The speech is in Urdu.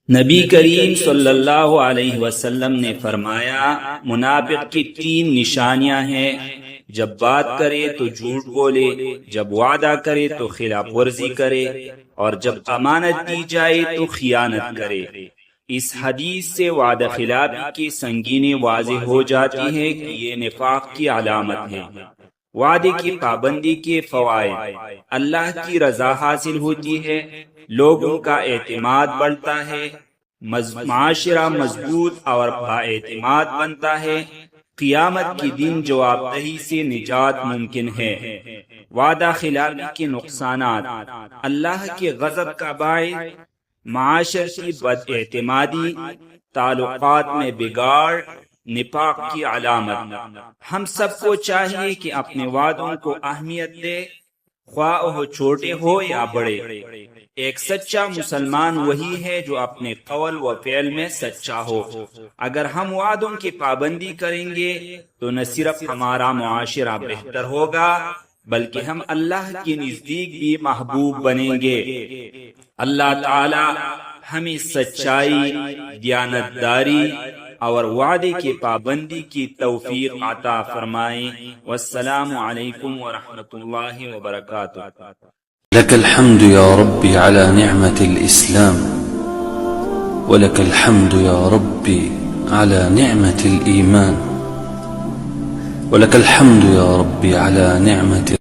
نبی کریم صلی اللہ علیہ وسلم نے فرمایا، منافق کی 3 نشانیاں ہیں۔ جب بات کرے تو جھوٹ بولے، جب وعدہ کرے تو خلاف ورزی کرے، اور جب امانت دی جائے تو خیانت کرے۔ اس حدیث سے وعدہ خلافی کی سنگینی واضح ہو جاتی ہے کہ یہ نفاق کی علامت ہے۔ وعدے کی پابندی کے فوائد: اللہ کی رضا حاصل ہوتی ہے، لوگوں کا اعتماد بڑھتا ہے، معاشرہ مضبوط اور بااعتماد بنتا ہے، قیامت کے دن جواب دہی سے نجات ممکن ہے۔ وعدہ خلافی کے نقصانات: اللہ کے غضب کا باعث، معاشرتی بد اعتمادی، تعلقات میں بگاڑ، نفاق کی علامت۔ ہم سب کو چاہیے کہ اپنے وعدوں کو اہمیت دے، خواہ وہ چھوٹے ہو یا بڑے۔ ایک سچا مسلمان وہی ہے جو اپنے قول و فعل میں سچا ہو۔ اگر ہم وعدوں کی پابندی کریں گے تو نہ صرف ہمارا معاشرہ بہتر ہوگا بلکہ ہم اللہ کے نزدیک بھی محبوب بنیں گے۔ اللہ تعالی ہمیں سچائی، دیانتداری اور وعدے کی پابندی کی توفیق عطا فرمائے۔ والسلام علیکم ورحمۃ اللہ وبرکاتہ۔ لك الحمد يا ربي على نعمة الإسلام، ولك الحمد يا ربي على نعمة الإيمان، ولك الحمد يا ربي على نعمة